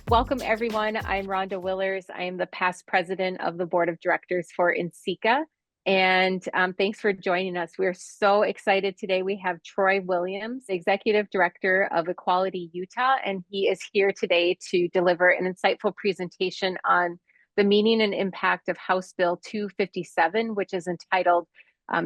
Welcome, everyone. I'm Rhonda Willers. I am the past president of the board of directors for NCECA. And thanks for joining us. We're so excited today. We have Troy Williams, executive director of Equality Utah, and he is here today to deliver an insightful presentation on the meaning and impact of House Bill 257, which is entitled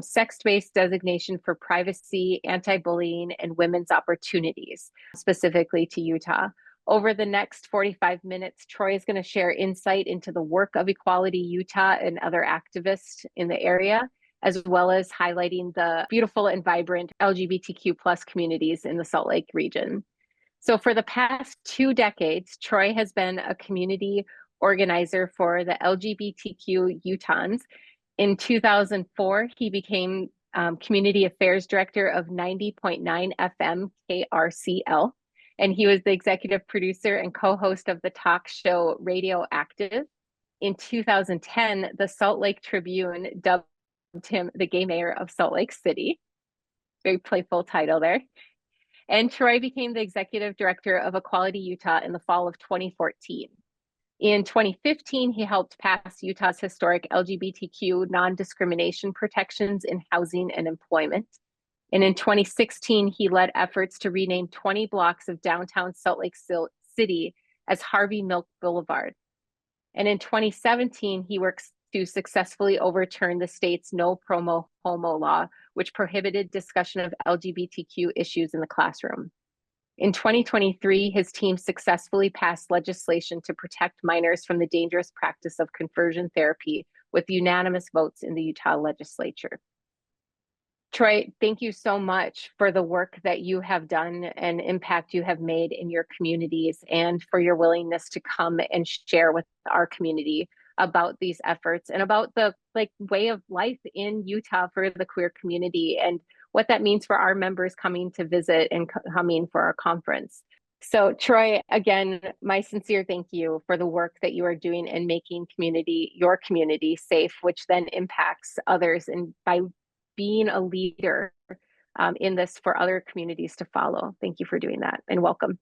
Sex-Based Designation for Privacy, Anti-Bullying, and Women's Opportunities, specifically to Utah. Over the next 45 minutes, Troy is going to share insight into the work of Equality Utah and other activists in the area, as well as highlighting the beautiful and vibrant LGBTQ plus communities in the Salt Lake region. So for the past 2 decades, Troy has been a community organizer for the LGBTQ Utahns. In 2004, he became Community Affairs Director of 90.9 FM KRCL. And he was the executive producer and co-host of the talk show RadioActive. In 2010, the Salt Lake Tribune dubbed him the gay mayor of Salt Lake City. Very playful title there. And Troy became the executive director of Equality Utah in the fall of 2014. In 2015, he helped pass Utah's historic LGBTQ non-discrimination protections in housing and employment. And in 2016, he led efforts to rename 20 blocks of downtown Salt Lake City as Harvey Milk Boulevard. And in 2017, he works to successfully overturn the state's no promo homo law, which prohibited discussion of LGBTQ issues in the classroom. In 2023, his team successfully passed legislation to protect minors from the dangerous practice of conversion therapy with unanimous votes in the Utah legislature. Troy, thank you so much for the work that you have done and impact you have made in your communities, and for your willingness to come and share with our community about these efforts and about the way of life in Utah for the queer community and what that means for our members coming to visit and coming for our conference. So Troy, again, my sincere thank you for the work that you are doing in making your community safe, which then impacts others, and by being a leader in this for other communities to follow. Thank you for doing that, and welcome.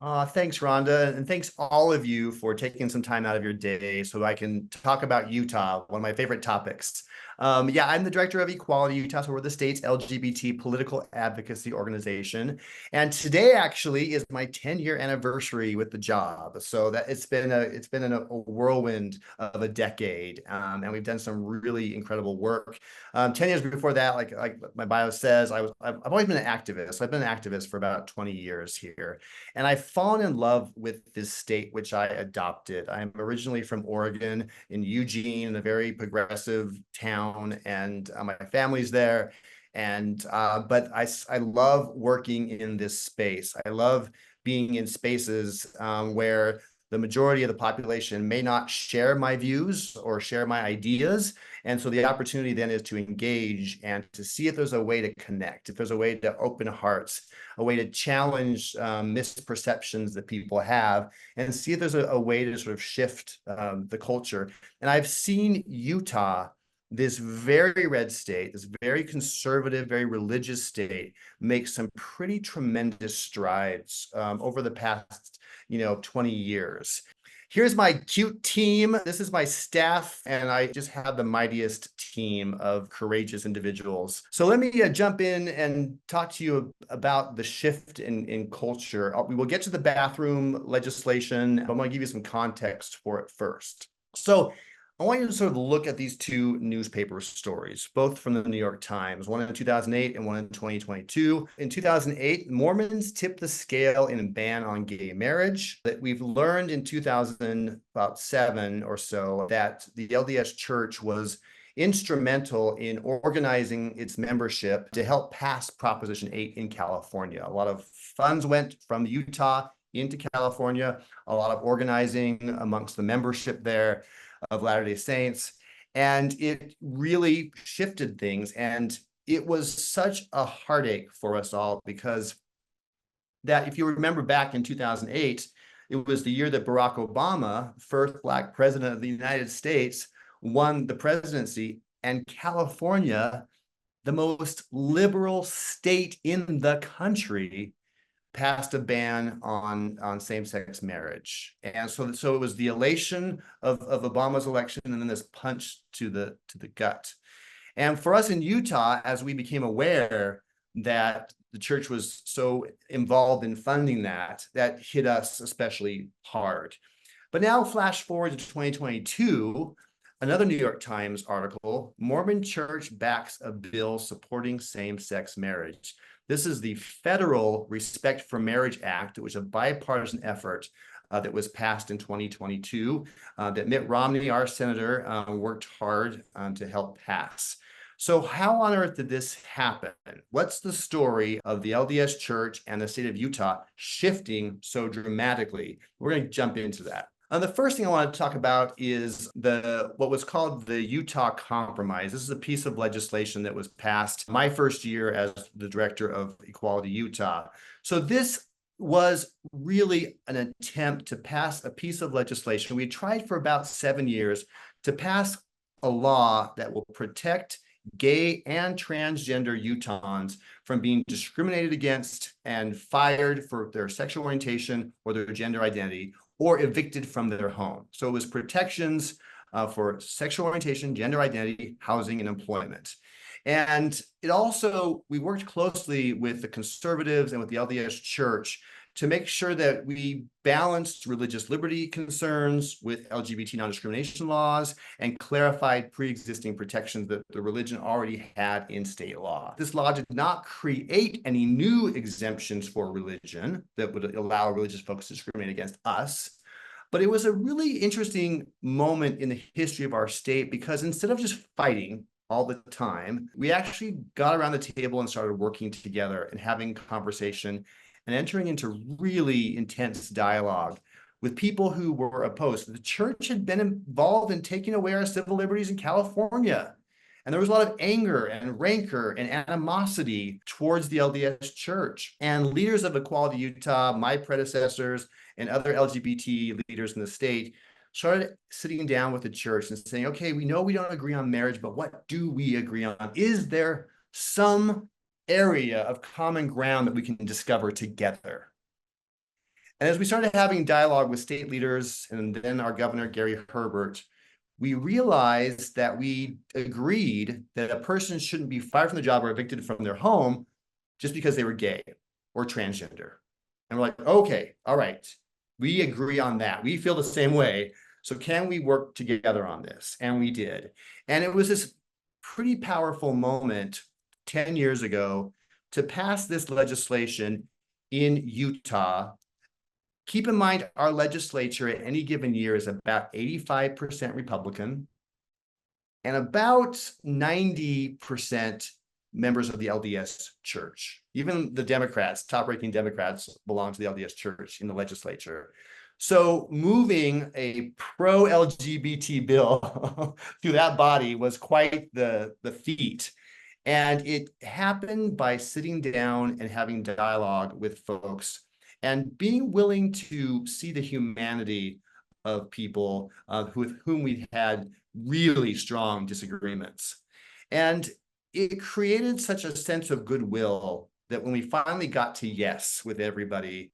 Thanks, Rhonda, and thanks all of you for taking some time out of your day so I can talk about Utah, one of my favorite topics. I'm the director of Equality Utah, so we're the state's LGBT political advocacy organization. And today actually is my 10-year anniversary with the job. So that it's been a whirlwind of a decade, and we've done some really incredible work. 10 years before that, like my bio says, I've always been an activist. So I've been an activist for about 20 years here, and I've fallen in love with this state, which I adopted. I'm originally from Oregon, in Eugene, a very progressive town, and my family's there. And but I love working in this space. I love being in spaces where the majority of the population may not share my views or share my ideas. And so the opportunity then is to engage and to see if there's a way to connect, if there's a way to open hearts, a way to challenge misperceptions that people have, and see if there's a way to sort of shift the culture. And I've seen Utah, this very red state, this very conservative, very religious state, make some pretty tremendous strides over the past 20 years. Here's my cute team. This is my staff, and I just have the mightiest team of courageous individuals. So let me jump in and talk to you about the shift in culture. We will get to the bathroom legislation, but I'm going to give you some context for it first. So I want you to sort of look at these two newspaper stories, both from the New York Times, one in 2008 and one in 2022. In 2008, Mormons tipped the scale in a ban on gay marriage. That we've learned in 2007 or so that the LDS Church was instrumental in organizing its membership to help pass Proposition 8 in California. A lot of funds went from Utah into California, a lot of organizing amongst the membership there of Latter-day Saints, and it really shifted things. And it was such a heartache for us all, because that, if you remember back in 2008, it was the year that Barack Obama, first Black president of the United States, won the presidency, and California, the most liberal state in the country, passed a ban on same-sex marriage. And so it was the elation of Obama's election and then this punch to the gut. And for us in Utah, as we became aware that the church was so involved in funding that hit us especially hard. But now flash forward to 2022, another New York Times article, Mormon Church backs a bill supporting same-sex marriage. This is the federal Respect for Marriage Act. It was a bipartisan effort that was passed in 2022 that Mitt Romney, our senator, worked hard to help pass. So how on earth did this happen? What's the story of the LDS Church and the state of Utah shifting so dramatically? We're going to jump into that. The first thing I want to talk about is what was called the Utah Compromise. This is a piece of legislation that was passed my first year as the director of Equality Utah. So this was really an attempt to pass a piece of legislation. We tried for about 7 years to pass a law that will protect gay and transgender Utahns from being discriminated against and fired for their sexual orientation or their gender identity, or evicted from their home. So it was protections for sexual orientation, gender identity, housing, and employment. And it also, we worked closely with the conservatives and with the LDS Church to make sure that we balanced religious liberty concerns with LGBT non-discrimination laws and clarified pre-existing protections that the religion already had in state law. This law did not create any new exemptions for religion that would allow religious folks to discriminate against us. But it was a really interesting moment in the history of our state because instead of just fighting all the time, we actually got around the table and started working together and having conversation and entering into really intense dialogue with people who were opposed. The church had been involved in taking away our civil liberties in California. And there was a lot of anger and rancor and animosity towards the LDS Church. And leaders of Equality Utah, my predecessors, and other LGBT leaders in the state started sitting down with the church and saying, okay, we know we don't agree on marriage, but what do we agree on? Is there some area of common ground that we can discover together? And as we started having dialogue with state leaders and then our governor, Gary Herbert, we realized that we agreed that a person shouldn't be fired from the job or evicted from their home just because they were gay or transgender. And we're like, okay, all right, we agree on that. We feel the same way. So can we work together on this? And we did. And it was this pretty powerful moment 10 years ago to pass this legislation in Utah. Keep in mind, our legislature at any given year is about 85% Republican and about 90% members of the LDS Church. Even the Democrats, top-ranking Democrats, belong to the LDS Church in the legislature. So moving a pro-LGBT bill through that body was quite the feat. And it happened by sitting down and having dialogue with folks and being willing to see the humanity of people with whom we had really strong disagreements. And it created such a sense of goodwill that when we finally got to yes with everybody,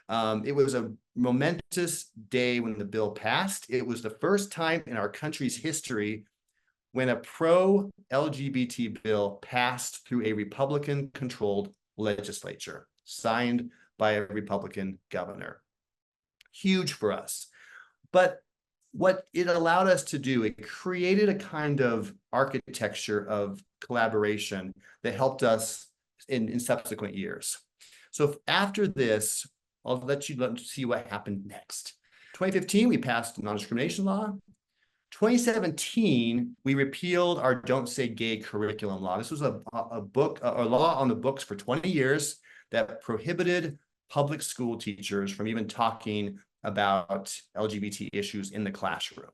it was a momentous day when the bill passed. It was the first time in our country's history when a pro-LGBT bill passed through a Republican-controlled legislature, signed by a Republican governor. Huge for us. But what it allowed us to do, it created a kind of architecture of collaboration that helped us in subsequent years. So after this, I'll let you see what happened next. 2015, we passed the non-discrimination law. 2017, we repealed our Don't Say Gay curriculum law. This was a law on the books for 20 years that prohibited public school teachers from even talking about LGBT issues in the classroom.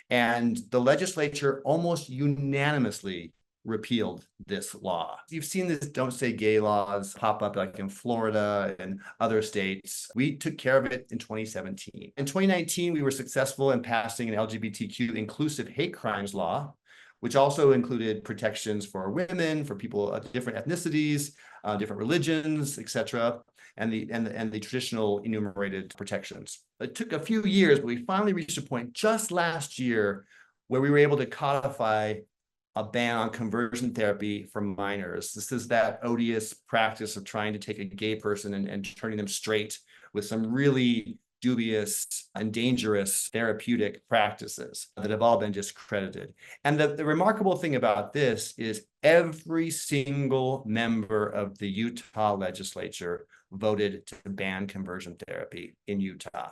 And the legislature almost unanimously repealed this law. You've seen this Don't Say Gay laws pop up like in Florida and other states. We took care of it in 2017. In 2019, we were successful in passing an LGBTQ inclusive hate crimes law, which also included protections for women, for people of different ethnicities, different religions, etc., and the traditional enumerated protections. It took a few years, but we finally reached a point just last year where we were able to codify a ban on conversion therapy for minors. This is that odious practice of trying to take a gay person and turning them straight with some really dubious and dangerous therapeutic practices that have all been discredited. And the remarkable thing about this is every single member of the Utah legislature voted to ban conversion therapy in Utah.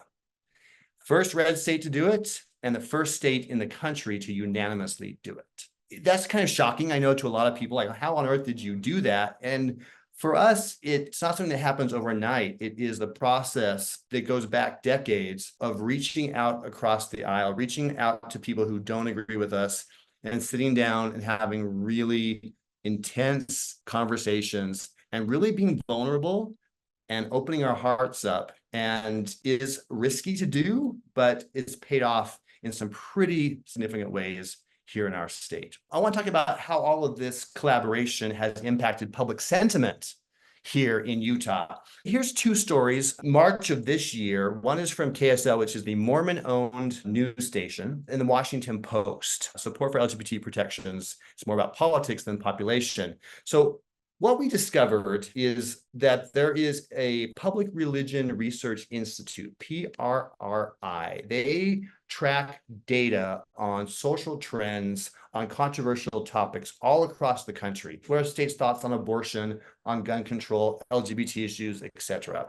First red state to do it, and the first state in the country to unanimously do it. That's kind of shocking, I know, to a lot of people, like, how on earth did you do that? And for us, it's not something that happens overnight. It is the process that goes back decades of reaching out across the aisle, reaching out to people who don't agree with us, and sitting down and having really intense conversations and really being vulnerable and opening our hearts up. And it is risky to do, but it's paid off in some pretty significant ways here in our state. I want to talk about how all of this collaboration has impacted public sentiment here in Utah. Here's two stories. March of this year, one is from KSL, which is the Mormon-owned news station, and the Washington Post. Support for LGBT protections. It's more about politics than population. So what we discovered is that there is a Public Religion Research Institute, PRRI. They track data on social trends, on controversial topics all across the country. What are states' thoughts on abortion, on gun control, LGBT issues, etc.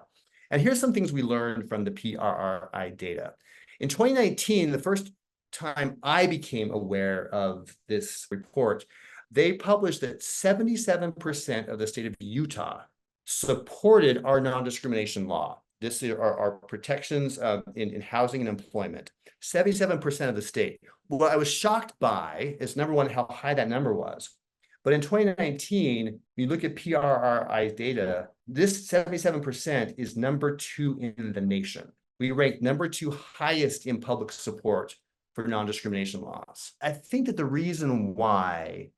And here's some things we learned from the PRRI data. In 2019, the first time I became aware of this report, they published that 77% of the state of Utah supported our non-discrimination law. This is our protections in housing and employment. 77% of the state. What I was shocked by is, number one, how high that number was. But in 2019, when you look at PRRI's data, this 77% is number 2 in the nation. We ranked number 2 highest in public support for non-discrimination laws. I think that the reason why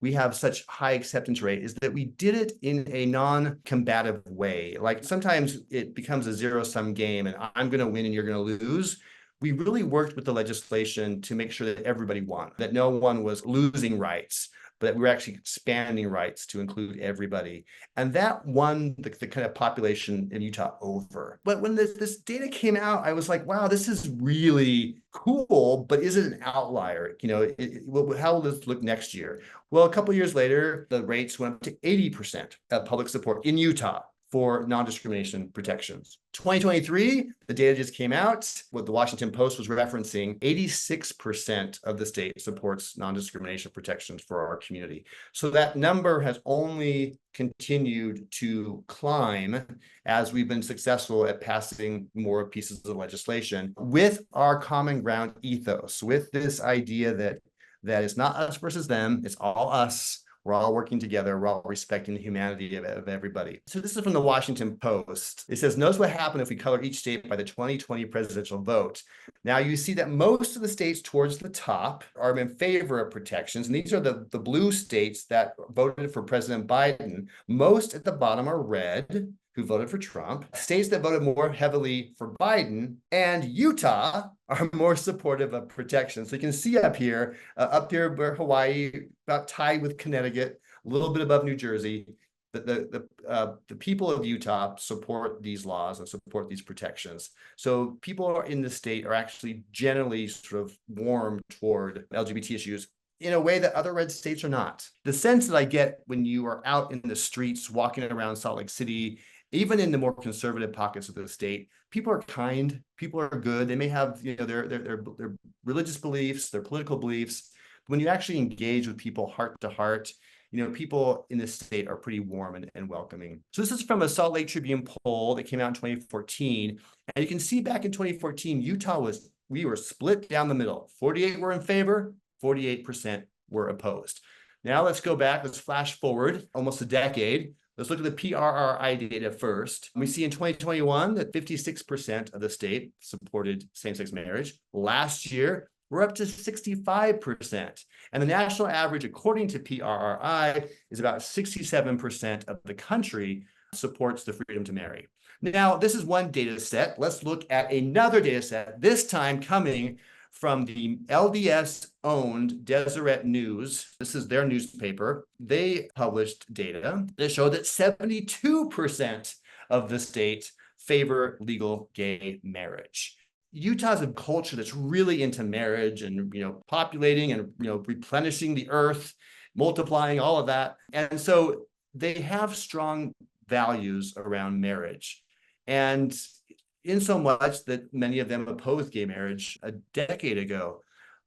we have such high acceptance rate is that we did it in a non-combative way. Like, sometimes it becomes a zero-sum game and I'm going to win and you're going to lose. We really worked with the legislation to make sure that everybody won, that no one was losing rights, but that we were actually expanding rights to include everybody. And that won the kind of population in Utah over. But when this data came out, I was like, wow, this is really cool, but is it an outlier? You know, how will this look next year? Well, a couple of years later, the rates went up to 80% of public support in Utah for non-discrimination protections. 2023, the data just came out. What the Washington Post was referencing, 86% of the state supports non-discrimination protections for our community. So that number has only continued to climb as we've been successful at passing more pieces of legislation with our common ground ethos, with this idea that it's not us versus them, it's all us. We're all working together. We're all respecting the humanity of everybody. So this is from the Washington Post. It says, notice what happened if we color each state by the 2020 presidential vote. Now you see that most of the states towards the top are in favor of protections. And these are the blue states that voted for President Biden. Most at the bottom are red, who voted for Trump. States that voted more heavily for Biden and Utah are more supportive of protection. So you can see up here where Hawaii, about tied with Connecticut, a little bit above New Jersey, the people of Utah support these laws and support these protections. So people in the state are actually generally sort of warm toward LGBT issues in a way that other red states are not. The sense that I get when you are out in the streets, walking around Salt Lake City, even in the more conservative pockets of the state, people are kind, people are good. They may have, you know, their religious beliefs, their political beliefs. When you actually engage with people heart to heart, you know, people in this state are pretty warm and welcoming. So this is from a Salt Lake Tribune poll that came out in 2014. And you can see back in 2014, we were split down the middle. 48 were in favor, 48% were opposed. Now let's go back, let's flash forward almost a decade. Let's look at the PRRI data first. We see in 2021 that 56% of the state supported same-sex marriage. Last year, we're up to 65%. And the national average, according to PRRI, is about 67% of the country supports the freedom to marry. Now, this is one data set. Let's look at another data set, this time coming from the LDS-owned Deseret News. This is their newspaper. They published data that showed that 72% of the state favor legal gay marriage. Utah's a culture that's really into marriage and, populating and, replenishing the earth, multiplying, all of that. And so they have strong values around marriage. And in so much that many of them opposed gay marriage a decade ago.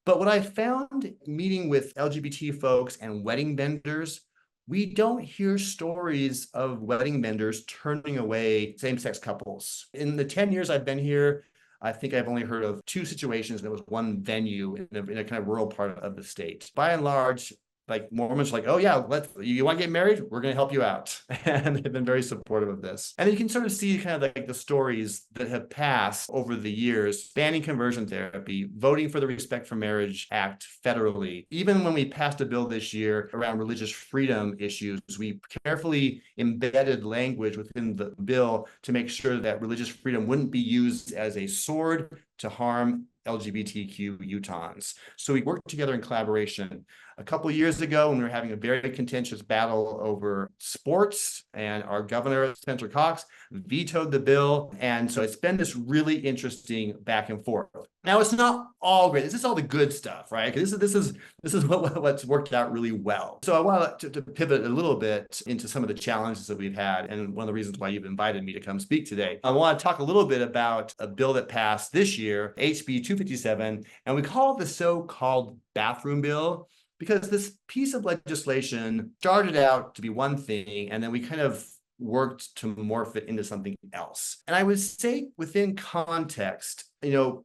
But what I found meeting with LGBT folks and wedding vendors, we don't hear stories of wedding vendors turning away same-sex couples. In the 10 years I've been here, I think I've only heard of 2 situations, and it was one venue in a kind of rural part of the state. By and large, like Mormons are like, oh yeah, you want to get married? We're going to help you out. And they've been very supportive of this. And you can sort of see kind of like the stories that have passed over the years, banning conversion therapy, voting for the Respect for Marriage Act federally. Even when we passed a bill this year around religious freedom issues, we carefully embedded language within the bill to make sure that religious freedom wouldn't be used as a sword to harm LGBTQ Utahns. So we worked together in collaboration. A couple of years ago, when we were having a very contentious battle over sports, and our governor, Spencer Cox, vetoed the bill. And so it's been this really interesting back and forth. Now, it's not all great. This is all the good stuff, right? This is what's worked out really well. So I want to pivot a little bit into some of the challenges that we've had, and one of the reasons why you've invited me to come speak today. I want to talk a little bit about a bill that passed this year, HB 257, and we call it the so-called bathroom bill, because this piece of legislation started out to be one thing, and then we kind of worked to morph it into something else. And I would say within context, the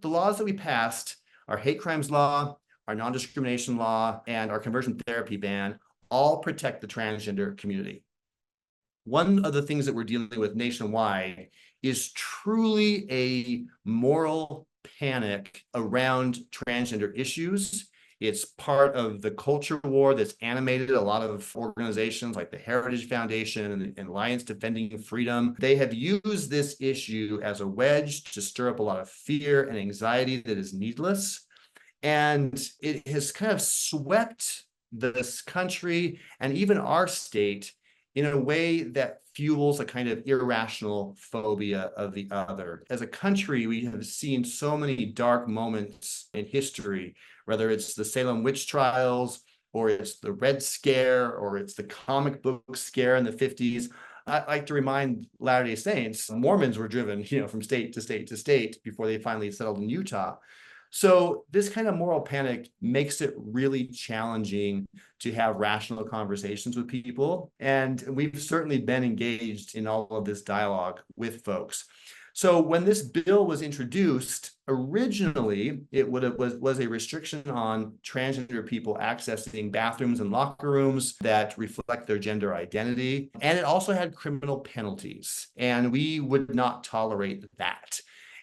laws that we passed, our hate crimes law, our non-discrimination law, and our conversion therapy ban all protect the transgender community. One of the things that we're dealing with nationwide is truly a moral panic around transgender issues. It's part of the culture war that's animated a lot of organizations like the Heritage Foundation and Alliance Defending Freedom. They have used this issue as a wedge to stir up a lot of fear and anxiety that is needless. And it has kind of swept this country and even our state in a way that fuels a kind of irrational phobia of the other. As a country, we have seen so many dark moments in history, whether it's the Salem witch trials, or it's the Red Scare, or it's the comic book scare in the 50s. I like to remind Latter-day Saints, Mormons were driven, from state to state to state before they finally settled in Utah. So this kind of moral panic makes it really challenging to have rational conversations with people. And we've certainly been engaged in all of this dialogue with folks. So when this bill was introduced, originally it was a restriction on transgender people accessing bathrooms and locker rooms that reflect their gender identity. And it also had criminal penalties. And we would not tolerate that.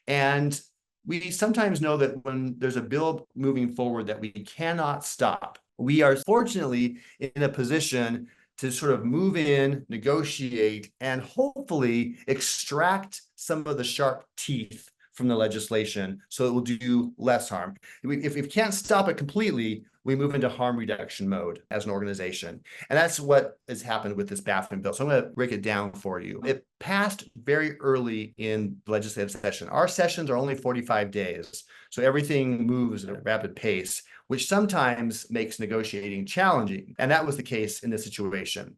And we sometimes know that when there's a bill moving forward that we cannot stop, we are fortunately in a position to sort of move in, negotiate, and hopefully extract some of the sharp teeth from the legislation so it will do less harm. If we can't stop it completely, we move into harm reduction mode as an organization. And that's what has happened with this bathroom bill. So I'm going to break it down for you. It passed very early in the legislative session. Our sessions are only 45 days. So everything moves at a rapid pace, which sometimes makes negotiating challenging. And that was the case in this situation.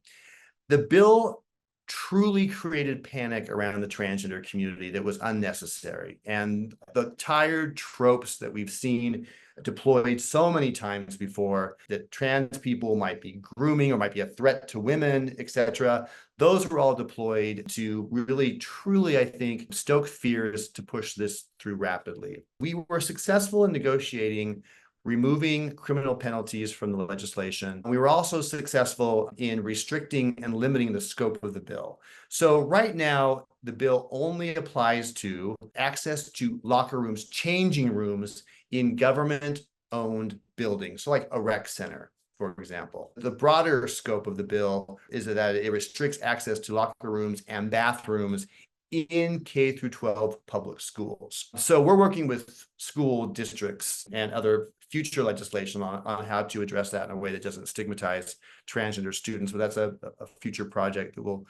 The bill truly created panic around the transgender community that was unnecessary. And the tired tropes that we've seen deployed so many times before, that trans people might be grooming or might be a threat to women, etc. Those were all deployed to really, truly, I think, stoke fears to push this through rapidly. We were successful in negotiating removing criminal penalties from the legislation. We were also successful in restricting and limiting the scope of the bill. So right now, the bill only applies to access to locker rooms, changing rooms in government-owned buildings, so like a rec center, for example. The broader scope of the bill is that it restricts access to locker rooms and bathrooms in K through 12 public schools. So we're working with school districts and other future legislation on how to address that in a way that doesn't stigmatize transgender students, but that's a future project that we'll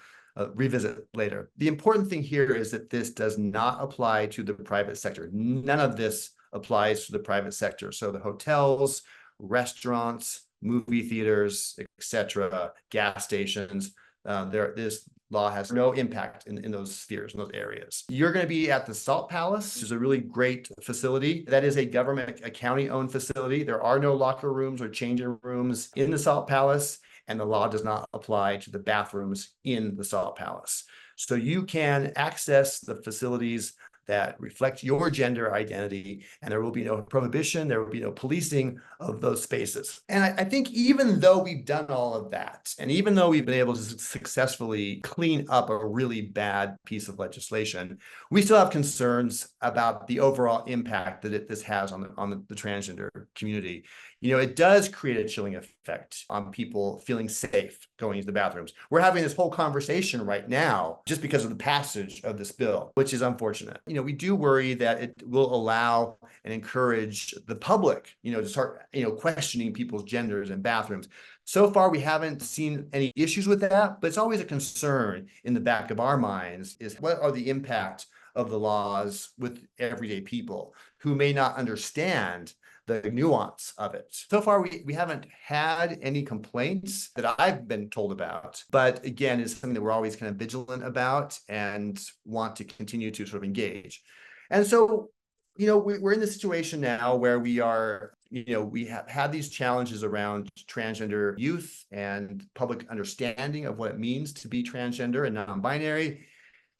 revisit later. The important thing here is that this does not apply to the private sector. None of this applies to the private sector. So the hotels, restaurants, movie theaters, etc., gas stations, this law has no impact in those spheres, in those areas. You're going to be at the Salt Palace, which is a really great facility. That is a county-owned facility. There are no locker rooms or changing rooms in the Salt Palace, and the law does not apply to the bathrooms in the Salt Palace. So you can access the facilities that reflect your gender identity, and there will be no prohibition, there will be no policing of those spaces. And I think even though we've done all of that, and even though we've been able to successfully clean up a really bad piece of legislation, we still have concerns about the overall impact that this has on the transgender community. You know, it does create a chilling effect on people feeling safe going to the bathrooms. We're having this whole conversation right now just because of the passage of this bill, which is unfortunate. You know, we do worry that it will allow and encourage the public, to start, questioning people's genders in bathrooms. So far, we haven't seen any issues with that, but it's always a concern in the back of our minds is what are the impact of the laws with everyday people who may not understand the nuance of it. So far, we haven't had any complaints that I've been told about, but again, it's something that we're always kind of vigilant about and want to continue to sort of engage. And so, we're in this situation now where we are, we have had these challenges around transgender youth and public understanding of what it means to be transgender and non-binary.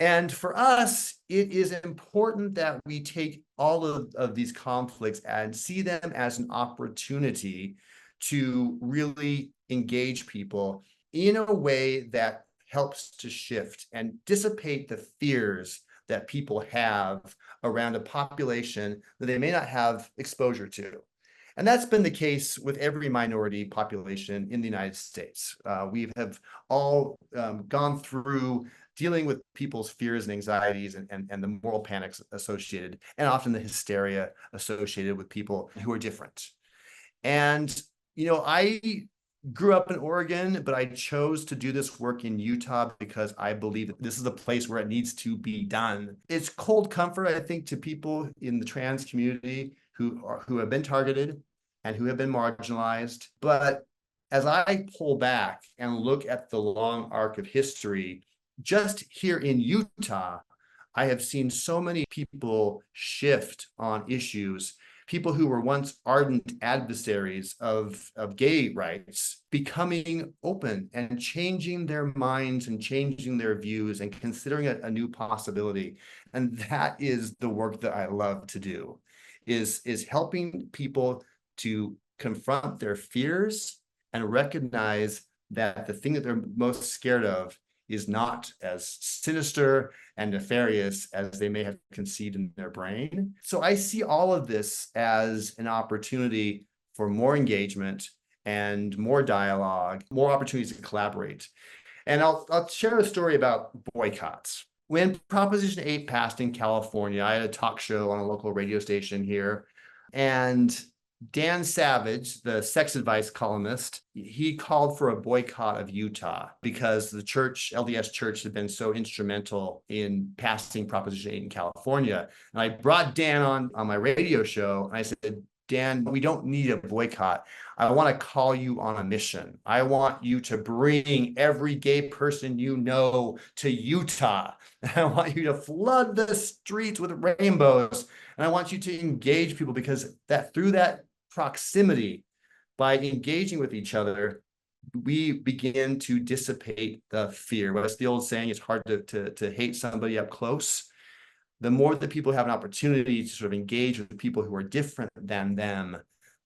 And for us, it is important that we take all of these conflicts and see them as an opportunity to really engage people in a way that helps to shift and dissipate the fears that people have around a population that they may not have exposure to. And that's been the case with every minority population in the United States. We have all gone through dealing with people's fears and anxieties and the moral panics associated, and often the hysteria associated with people who are different. And, I grew up in Oregon, but I chose to do this work in Utah because I believe that this is the place where it needs to be done. It's cold comfort, I think, to people in the trans community who have been targeted and who have been marginalized. But as I pull back and look at the long arc of history, just here in Utah, I have seen so many people shift on issues, people who were once ardent adversaries of gay rights, becoming open and changing their minds and changing their views and considering a new possibility. And that is the work that I love to do, is helping people to confront their fears and recognize that the thing that they're most scared of is not as sinister and nefarious as they may have conceived in their brain. So I see all of this as an opportunity for more engagement and more dialogue, more opportunities to collaborate. And I'll share a story about boycotts. When Proposition 8 passed in California, I had a talk show on a local radio station here, and Dan Savage, the sex advice columnist, he called for a boycott of Utah because the church, LDS Church, had been so instrumental in passing Proposition 8 in California. And I brought Dan on my radio show, and I said, Dan, we don't need a boycott. I want to call you on a mission. I want you to bring every gay person you know to Utah. And I want you to flood the streets with rainbows. And I want you to engage people, because through that proximity, by engaging with each other, we begin to dissipate the fear. What's the old saying? It's hard to hate somebody up close. The more that people have an opportunity to sort of engage with people who are different than them,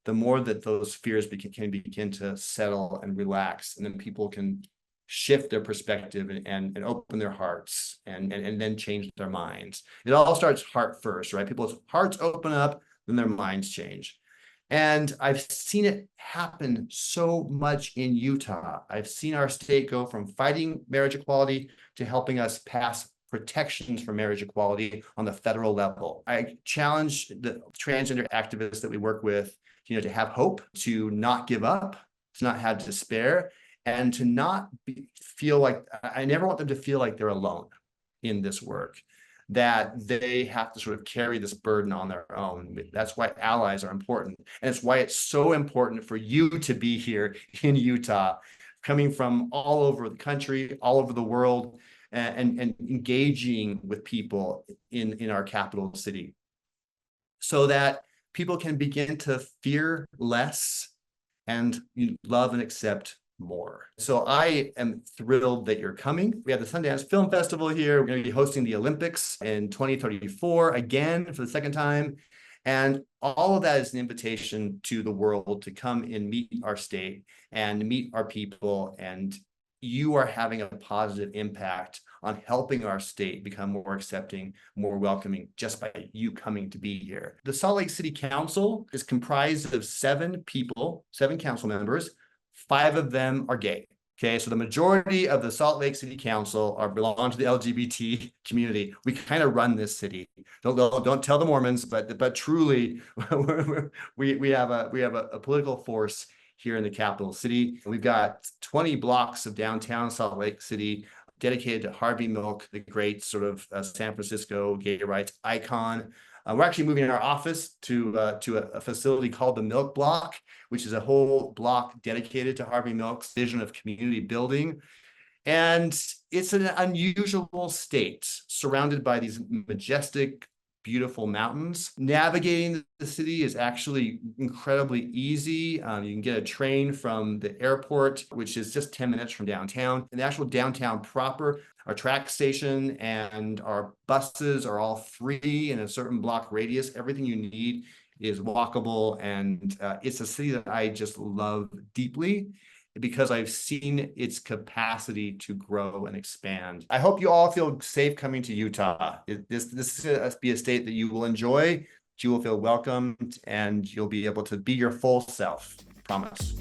the more that those fears can begin to settle and relax, and then people can shift their perspective and open their hearts and then change their minds. It all starts heart first, right? People's hearts open up, then their minds change. And I've seen it happen so much in Utah. I've seen our state go from fighting marriage equality to helping us pass protections for marriage equality on the federal level. I challenge the transgender activists that we work with, to have hope, to not give up, to not have despair, and to not feel like, I never want them to feel like they're alone in this work, that they have to sort of carry this burden on their own. That's why allies are important. And it's why it's so important for you to be here in Utah, coming from all over the country, all over the world, and engaging with people in our capital city, so that people can begin to fear less and love and accept more. So I am thrilled that you're coming. We have the Sundance Film Festival here. We're going to be hosting the Olympics in 2034 again for the second time. And all of that is an invitation to the world to come and meet our state and meet our people. And you are having a positive impact on helping our state become more accepting, more welcoming, just by you coming to be here. The Salt Lake City Council is comprised of 7 people, 7 council members. 5 of them are gay. Okay, so the majority of the Salt Lake City Council belong to the LGBT community. We kind of run this city. Don't tell the Mormons, but truly, we have a political force here in the capital city. We've got 20 blocks of downtown Salt Lake City dedicated to Harvey Milk, the great sort of San Francisco gay rights icon. We're actually moving our office to a facility called the Milk Block, which is a whole block dedicated to Harvey Milk's vision of community building. And it's an unusual state surrounded by these majestic, beautiful mountains. Navigating the city is actually incredibly easy. You can get a train from the airport, which is just 10 minutes from downtown. And the actual downtown proper, our track station and our buses are all free in a certain block radius. Everything you need is walkable. And it's a city that I just love deeply, because I've seen its capacity to grow and expand. I hope you all feel safe coming to Utah. This is going to be a state that you will enjoy, you will feel welcomed, and you'll be able to be your full self. Promise.